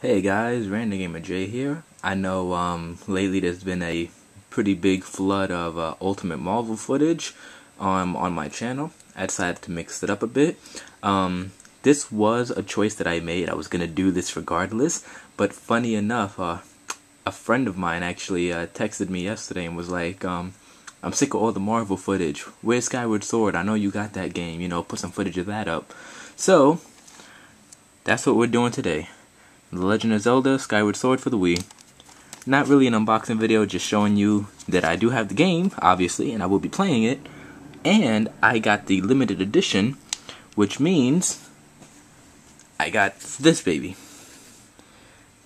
Hey guys, Random Gamer J here. I know lately there's been a pretty big flood of Ultimate Marvel footage on my channel. I decided to mix it up a bit. This was a choice that I made. I was gonna do this regardless, but funny enough, a friend of mine actually texted me yesterday and was like, I'm sick of all the Marvel footage. Where's Skyward Sword? I know you got that game. You know, put some footage of that up. So that's what we're doing today. The Legend of Zelda Skyward Sword for the Wii. Not really an unboxing video, just showing you that I do have the game, obviously, and I will be playing it. And I got the limited edition, which means I got this baby.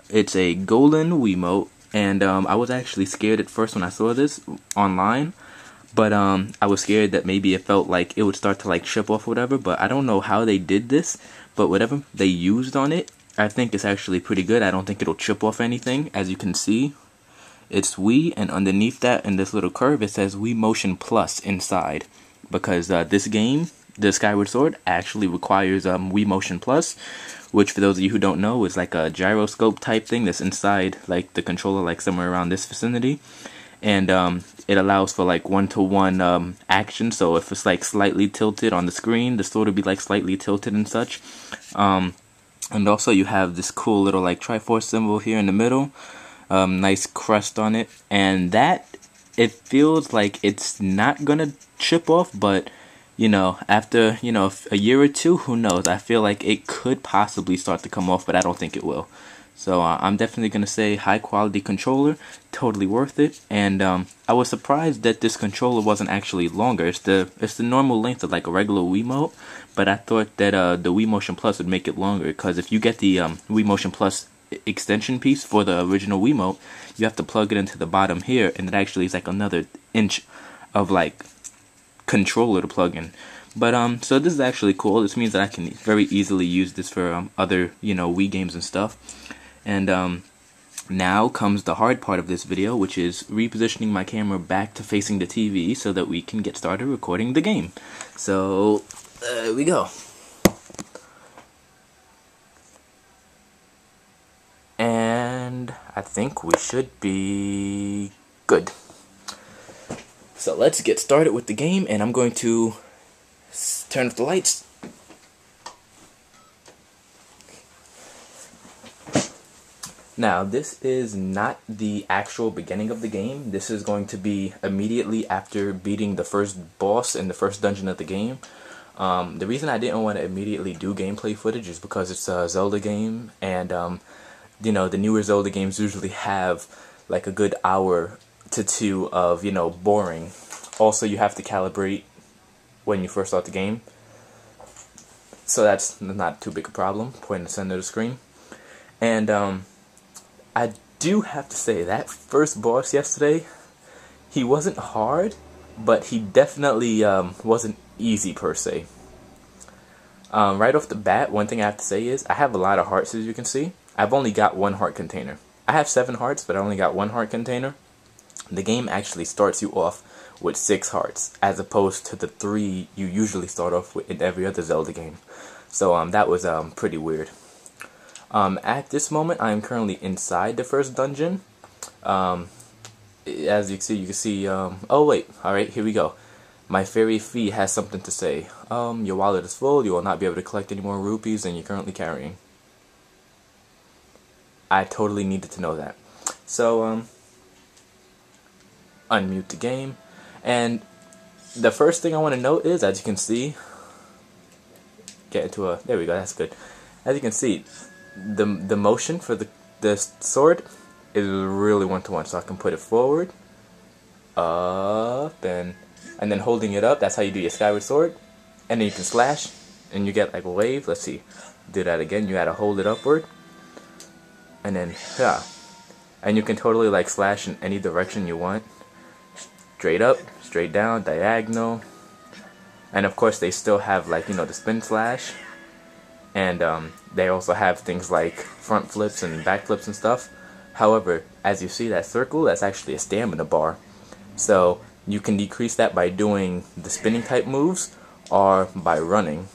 It's a golden Wiimote, and I was actually scared at first when I saw this online. But I was scared that maybe it felt like it would start to like chip off or whatever, but I don't know how they did this. But whatever they used on it, I think it's actually pretty good. I don't think it'll chip off anything. As you can see, it's Wii, and underneath that in this little curve it says Wii Motion Plus inside, because this game, the Skyward Sword, actually requires Wii Motion Plus, which for those of you who don't know is like a gyroscope type thing that's inside like the controller, like somewhere around this vicinity. And it allows for like one-to-one action, so if it's like slightly tilted on the screen, the sword will be like slightly tilted and such. And also you have this cool little like Triforce symbol here in the middle, nice crest on it, and that, it feels like it's not gonna chip off, but you know, after, you know, a year or two, who knows, I feel like it could possibly start to come off, but I don't think it will. So I'm definitely gonna say high quality controller, totally worth it. And I was surprised that this controller wasn't actually longer. It's the normal length of like a regular Wiimote, but I thought that the Wii Motion Plus would make it longer, because if you get the Wii Motion Plus extension piece for the original Wiimote, you have to plug it into the bottom here, and it actually is like another inch of like controller to plug in. But so this is actually cool. This means that I can very easily use this for other, you know, Wii games and stuff. And now comes the hard part of this video, which is repositioning my camera back to facing the TV so that we can get started recording the game. So, there we go. And I think we should be good. So let's get started with the game, and I'm going to turn off the lights. Now, this is not the actual beginning of the game. This is going to be immediately after beating the first boss in the first dungeon of the game. The reason I didn't want to immediately do gameplay footage is because it's a Zelda game, and you know, the newer Zelda games usually have like a good hour to two of, you know, boring. Also, you have to calibrate when you first start the game, so that's not too big a problem. Point in the center of the screen. And I do have to say, that first boss yesterday, he wasn't hard, but he definitely wasn't easy per se. Right off the bat, one thing I have to say is, I have a lot of hearts, as you can see. I've only got one heart container. I have 7 hearts, but I only got 1 heart container. The game actually starts you off with 6 hearts, as opposed to the 3 you usually start off with in every other Zelda game. So that was pretty weird. At this moment, I am currently inside the first dungeon. As you can see, oh wait, alright, here we go. My fairy fee has something to say. Your wallet is full, you will not be able to collect any more rupees than you're currently carrying. I totally needed to know that. So, unmute the game. And the first thing I want to note is, as you can see, get into a, there we go, that's good. As you can see, the motion for the sword is really one-to-one, so I can put it forward, up, and then holding it up, that's how you do your Skyward Sword. And then you can slash, and you get like a wave. Let's see, do that again, you gotta hold it upward, and then, yeah. And you can totally like slash in any direction you want. Straight up, straight down, diagonal. And of course they still have like, you know, the spin slash. And they also have things like front flips and back flips and stuff. However, as you see that circle, that's actually a stamina bar. So you can decrease that by doing the spinning type moves or by running.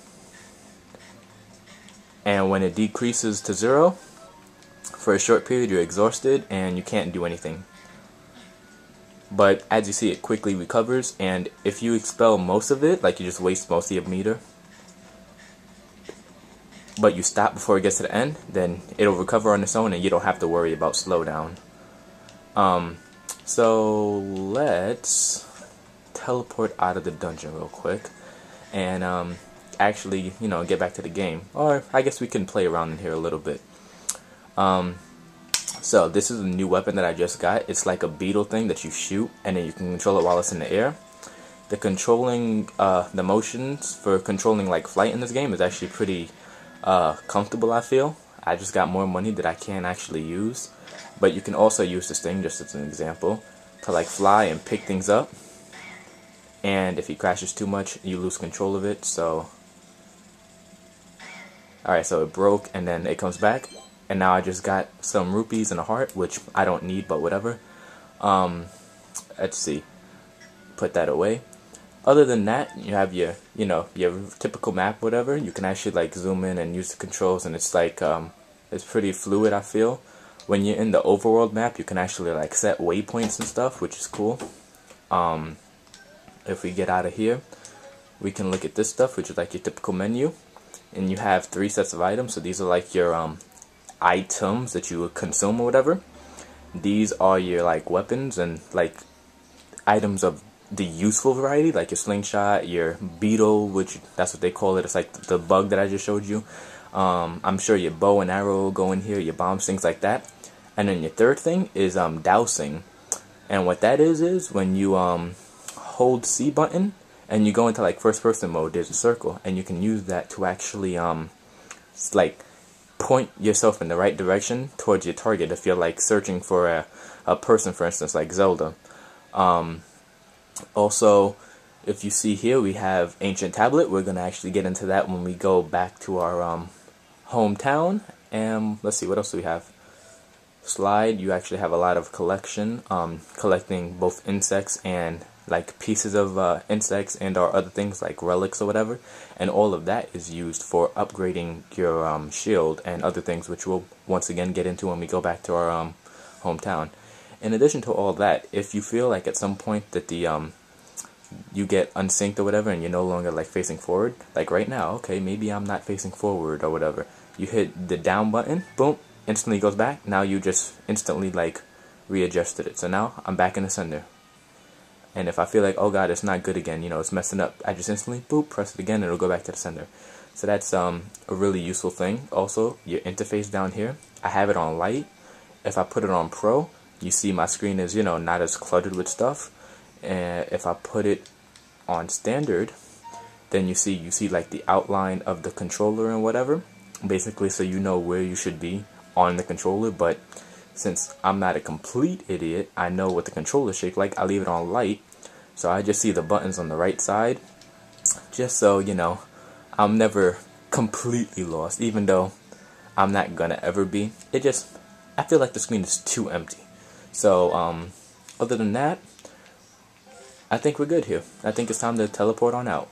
And when it decreases to 0, for a short period you're exhausted and you can't do anything. But as you see, it quickly recovers, and if you expel most of it, like you just waste most of your meter, but you stop before it gets to the end, then it'll recover on its own and you don't have to worry about slowdown. So let's teleport out of the dungeon real quick and actually, you know, get back to the game. Or I guess we can play around in here a little bit. So this is a new weapon that I just got. It's like a beetle thing that you shoot and then you can control it while it's in the air. The controlling, the motions for controlling like flight in this game is actually pretty comfortable, I feel. I just got more money that I can actually use. But you can also use this thing, just as an example, to like fly and pick things up. And if it crashes too much, you lose control of it. So, alright, so it broke and then it comes back. And now I just got some rupees and a heart, which I don't need, but whatever. Let's see. Put that away. Other than that, you have your, you know, your typical map, whatever. You can actually like zoom in and use the controls, and it's like, it's pretty fluid, I feel. When you're in the overworld map, you can actually like set waypoints and stuff, which is cool. If we get out of here, we can look at this stuff, which is like your typical menu. And you have 3 sets of items, so these are like your, items that you would consume or whatever. These are your like weapons and like items of the useful variety, like your slingshot, your beetle, which that's what they call it. It's like the bug that I just showed you. I'm sure your bow and arrow go in here, your bombs, things like that. And then your third thing is dousing, and what that is when you hold C button and you go into like first person mode, there's a circle, and you can use that to actually like point yourself in the right direction towards your target if you're like searching for a person, for instance, like Zelda. Also, if you see here, we have Ancient Tablet. We're going to actually get into that when we go back to our hometown. And let's see, what else do we have? Slide, you actually have a lot of collection, collecting both insects and like pieces of insects and or other things like relics or whatever, and all of that is used for upgrading your shield and other things, which we'll once again get into when we go back to our hometown. In addition to all that, if you feel like at some point that the you get unsynced or whatever and you're no longer like facing forward, like right now, okay, maybe I'm not facing forward or whatever, you hit the down button, boom, instantly goes back. Now you just instantly like readjusted it, so now I'm back in the center. And if I feel like, oh god, it's not good again, you know, it's messing up, I just instantly, boop, press it again, and it'll go back to the center. So that's a really useful thing. Also, your interface down here, I have it on light. If I put it on pro, you see my screen is, you know, not as cluttered with stuff. And if I put it on standard, then you see like the outline of the controller and whatever. Basically, so you know where you should be on the controller, but since I'm not a complete idiot, I know what the controller shaped like. I leave it on light, so I just see the buttons on the right side, just so, you know, I'm never completely lost, even though I'm not gonna ever be. It just, I feel like the screen is too empty. So, other than that, I think we're good here. I think it's time to teleport on out.